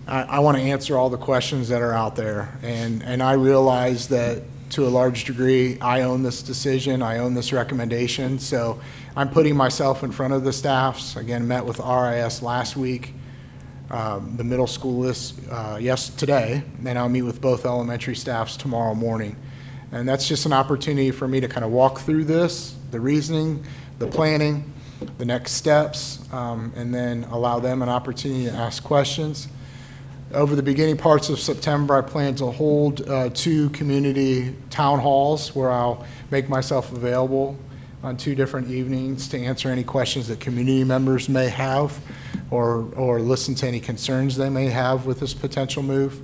I want to answer all the questions that are out there. And I realize that to a large degree, I own this decision, I own this recommendation. So I'm putting myself in front of the staffs. Again, met with RIS last week, the middle school list today, and I'll meet with both elementary staffs tomorrow morning. And that's just an opportunity for me to kind of walk through this, the reasoning, the planning, the next steps, and then allow them an opportunity to ask questions. Over the beginning parts of September, I plan to hold 2 community town halls where I'll make myself available on 2 different evenings to answer any questions that community members may have or listen to any concerns they may have with this potential move.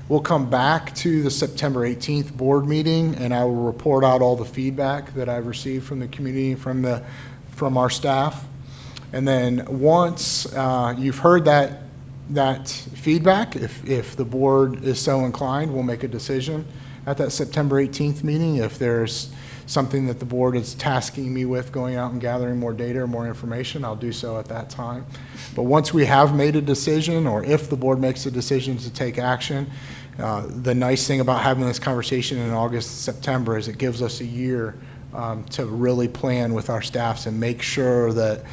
We'll come back to the September 18th board meeting, and I will report out all the feedback that I've received from the community, from our staff. And then once you've heard that feedback, if the board is so inclined, we'll make a decision at that September 18th meeting. If there's something that the board is tasking me with, going out and gathering more data or more information, I'll do so at that time. But once we have made a decision, or if the board makes a decision to take action, the nice thing about having this conversation in August, September is it gives us a year to really plan with our staffs and make sure that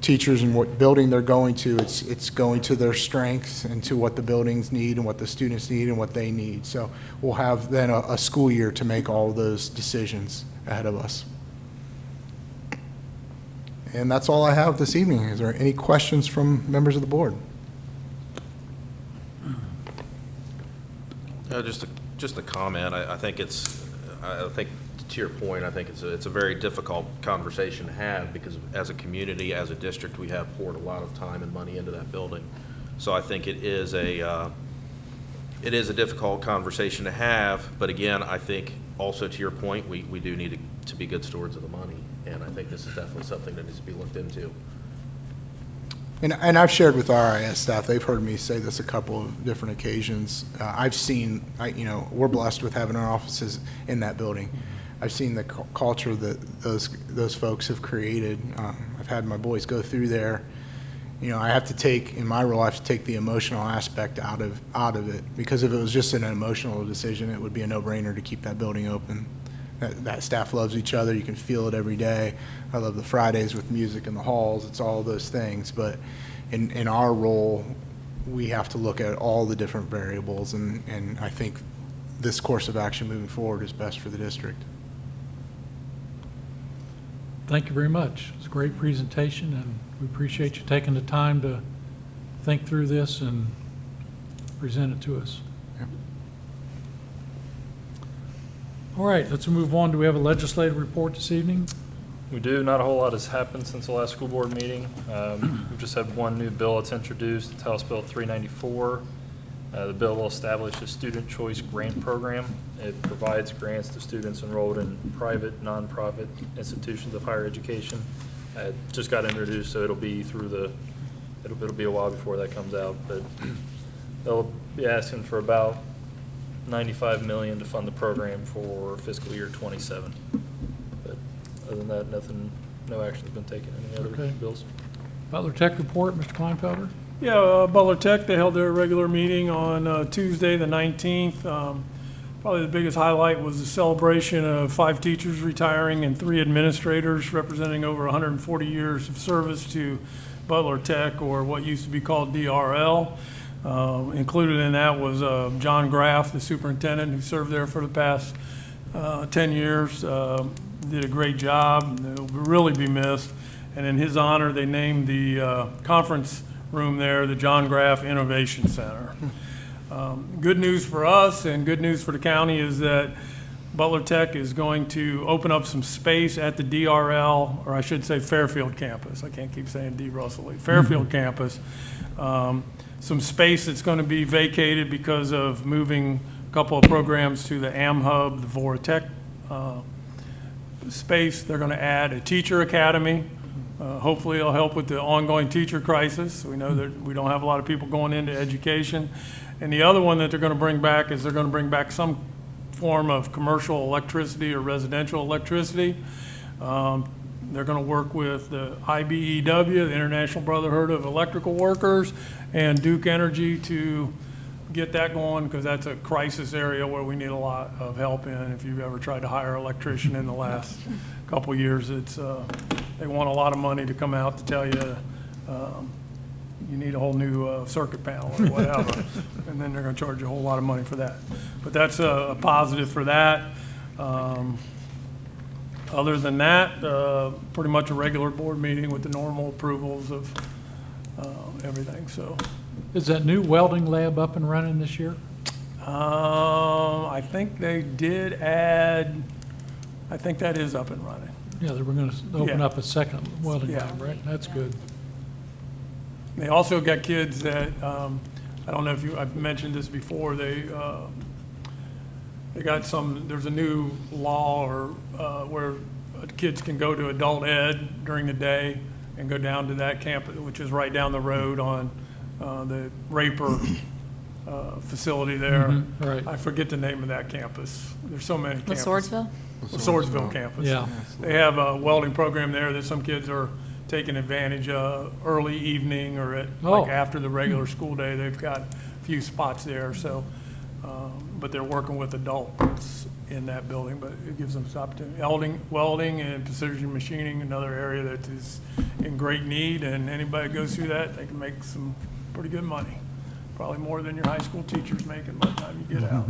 teachers and what building they're going to, it's going to their strengths and to what the buildings need and what the students need and what they need. So we'll have then a school year to make all of those decisions ahead of us. And that's all I have this evening. Is there any questions from members of the board? Just a comment. I think to your point, I think it's a very difficult conversation to have because as a community, as a district, we have poured a lot of time and money into that building. So I think it is it is a difficult conversation to have, but again, I think also to your point, we do need to be good stewards of the money, and I think this is definitely something that needs to be looked into. And I've shared with RIS staff, they've heard me say this a couple of different occasions. I've seen, we're blessed with having our offices in that building. I've seen the culture that those folks have created. I've had my boys go through there. I have to take, in my role, I have to take the emotional aspect out of it, because if it was just an emotional decision, it would be a no-brainer to keep that building open. That staff loves each other. You can feel it every day. I love the Fridays with music in the halls. It's all those things. But in our role, we have to look at all the different variables, and I think this course of action moving forward is best for the district. Thank you very much. It's a great presentation, and we appreciate you taking the time to think through this and present it to us. Yeah. All right, let's move on. Do we have a legislative report this evening? We do. Not a whole lot has happened since the last school board meeting. We've just had one new bill that's introduced. It's House Bill 394. The bill will establish a student choice grant program. It provides grants to students enrolled in private, nonprofit institutions of higher education. It just got introduced, so it'll be it'll be a while before that comes out, but they'll be asking for about $95 million to fund the program for fiscal year 27. But other than that, no action's been taken. Any other Okay. bills? Butler Tech report, Mr. Kleinfelder? Yeah, Butler Tech, they held their regular meeting on Tuesday, the 19th. Probably the biggest highlight was the celebration of 5 teachers retiring and 3 administrators representing over 140 years of service to Butler Tech, or what used to be called DRL. Included in that was John Graff, the superintendent, who served there for the past 10 years. Did a great job. He'll really be missed. And in his honor, they named the conference room there the John Graff Innovation Center. Good news for us and good news for the county is that Butler Tech is going to open up some space at the DRL, or I should say Fairfield campus. I can't keep saying D. Russell Lee. Fairfield campus. Some space that's going to be vacated because of moving a couple of programs to the AmHub, the Voratech space. They're going to add a teacher academy. Hopefully it'll help with the ongoing teacher crisis. We know that we don't have a lot of people going into education. And the other one that they're going to bring back is they're going to bring back some form of commercial electricity or residential electricity. They're going to work with the IBEW, the International Brotherhood of Electrical Workers, and Duke Energy to get that going, because that's a crisis area where we need a lot of help in. If you've ever tried to hire an electrician in the last couple of years, it's they want a lot of money to come out to tell you you need a whole new circuit panel or whatever, and then they're going to charge you a whole lot of money for that. But that's a positive for that. Other than that, pretty much a regular board meeting with the normal approvals of everything. So Is that new welding lab up and running this year? I think they did add, I think that is up and running. Yeah, they were going to open Yeah. up a second welding Yeah. lab, right? That's good. They also got kids that, I don't know if I've mentioned this before, they got there's a new law where kids can go to adult ed during the day and go down to that campus, which is right down the road on the Raper facility there. Mhm, right. I forget the name of that campus. There's so many The campuses. Swordsville? The Swordsville campus. Yeah. They have a welding program there that some kids are taking advantage of early evening or Oh. after the regular school day. They've got a few spots there, so, but they're working with adults in that building, but it gives them some opportunity. Welding and precision machining, another area that is in great need, and anybody that goes through that, they can make some pretty good money. Probably more than your high school teacher's making by the time you get out.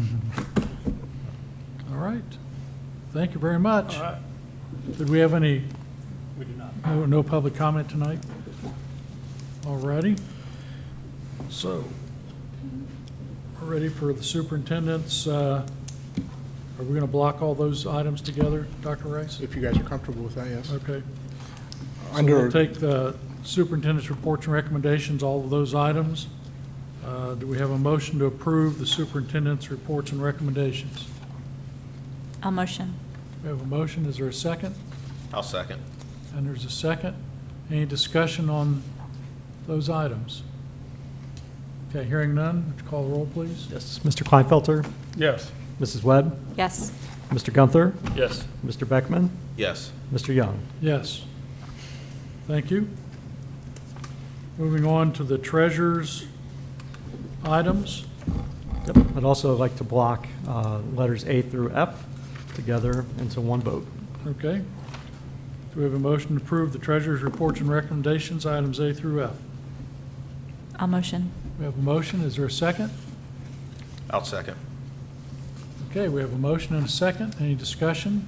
All right. Thank you very much. All right. Did we have any? We did not. No public comment tonight? All righty. So, we're ready for the superintendent's. Are we going to block all those items together, Dr. Rice? If you guys are comfortable with that, yes. Okay. So Under- we'll take the superintendent's reports and recommendations, all of those items. Do we have a motion to approve the superintendent's reports and recommendations? I'll motion. We have a motion. Is there a second? I'll second. And there's a second. Any discussion on those items? Okay, hearing none, would you call the roll, please? Yes. Mr. Kleinfelter, Yes. Mrs. Webb, Yes. Mr. Gunther, Yes. Mr. Beckman, Yes. Mr. Young. Yes. Thank you. Moving on to the treasurer's items. Yep. I'd also like to block letters A through F together into one vote. Okay. Do we have a motion to approve the treasurer's reports and recommendations, items A through F? I'll motion. We have a motion. Is there a second? I'll second. Okay, we have a motion and a second. Any discussion?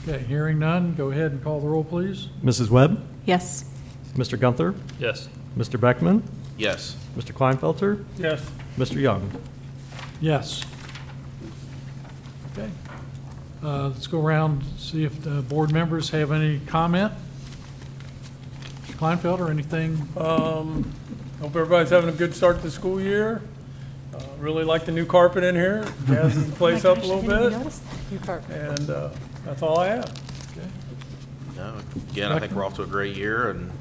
Okay, hearing none, go ahead and call the roll, please. Mrs. Webb, Yes. Mr. Gunther, Yes. Mr. Beckman, Yes. Mr. Kleinfelter, Yes. Mr. Young. Yes. Okay. Let's go around, see if the board members have any comment. Mr. Kleinfelder, anything? Hope everybody's having a good start to the school year. Really like the new carpet in here. Jazzes the place up a little bit. And that's all I have. Okay. No, again, I think we're off to a great year and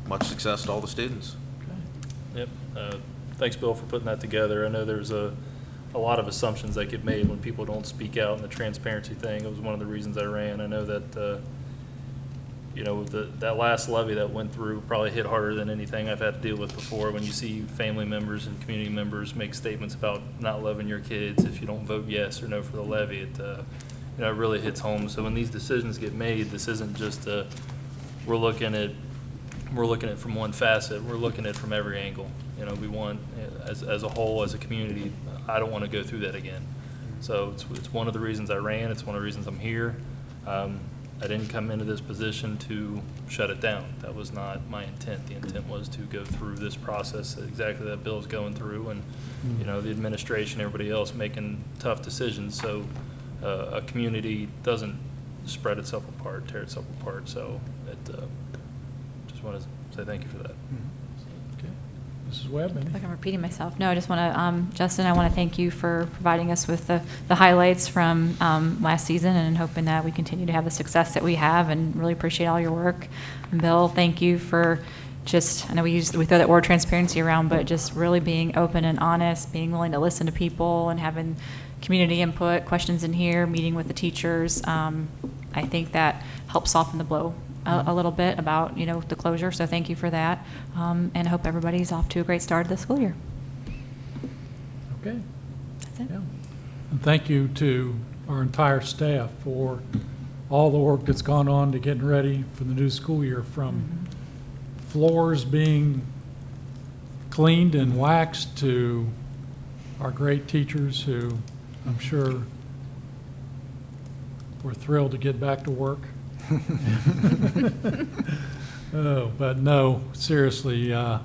much success to all the students. Yep. Thanks, Bill, for putting that together. I know there's a lot of assumptions that get made when people don't speak out in the transparency thing. It was one of the reasons I ran. I know that, that last levy that went through probably hit harder than anything I've had to deal with before. When you see family members and community members make statements about not loving your kids if you don't vote yes or no for the levy, it really hits home. So when these decisions get made, this isn't just we're looking at from one facet. We're looking at it from every angle. We want, as a whole, as a community, I don't want to go through that again. So it's one of the reasons I ran. It's one of the reasons I'm here. I didn't come into this position to shut it down. That was not my intent. The intent was to go through this process exactly that Bill's going through, and the administration, everybody else making tough decisions. So a community doesn't spread itself apart, tear itself apart. So just want to say thank you for that. Okay. Mrs. Webb, any? Like I'm repeating myself. No, I just want to, Justin, I want to thank you for providing us with the highlights from last season, and hoping that we continue to have the success that we have, and really appreciate all your work. And Bill, thank you for just, I know we throw that word transparency around, but just really being open and honest, being willing to listen to people and having community input, questions in here, meeting with the teachers. I think that helps soften the blow a little bit about, the closure. So thank you for that. And I hope everybody's off to a great start of the school year. Okay. That's it. Yeah. And thank you to our entire staff for all the work that's gone on to getting ready for the new school year, from floors being cleaned and waxed to our great teachers who I'm sure were thrilled to get back to work. Oh, but no, seriously, It's a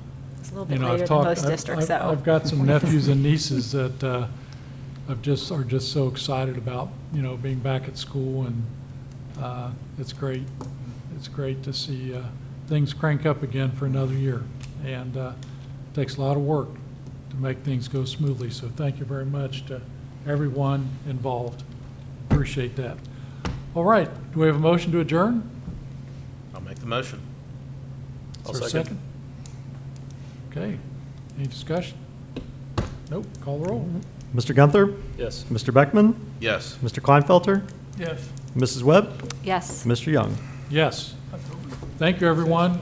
little bit I've later than talked. most districts, I've so. got some nephews and nieces that are just so excited about being back at school, and it's great. It's great to see things crank up again for another year, and it takes a lot of work to make things go smoothly. So thank you very much to everyone involved. Appreciate that. All right, do we have a motion to adjourn? I'll make the motion. Is there a second? Okay, any discussion? Nope, call the roll. Mr. Gunther, Yes. Mr. Beckman, Yes. Mr. Kleinfelter, Yes. Mrs. Webb, Yes. Mr. Young. Yes. Thank you, everyone.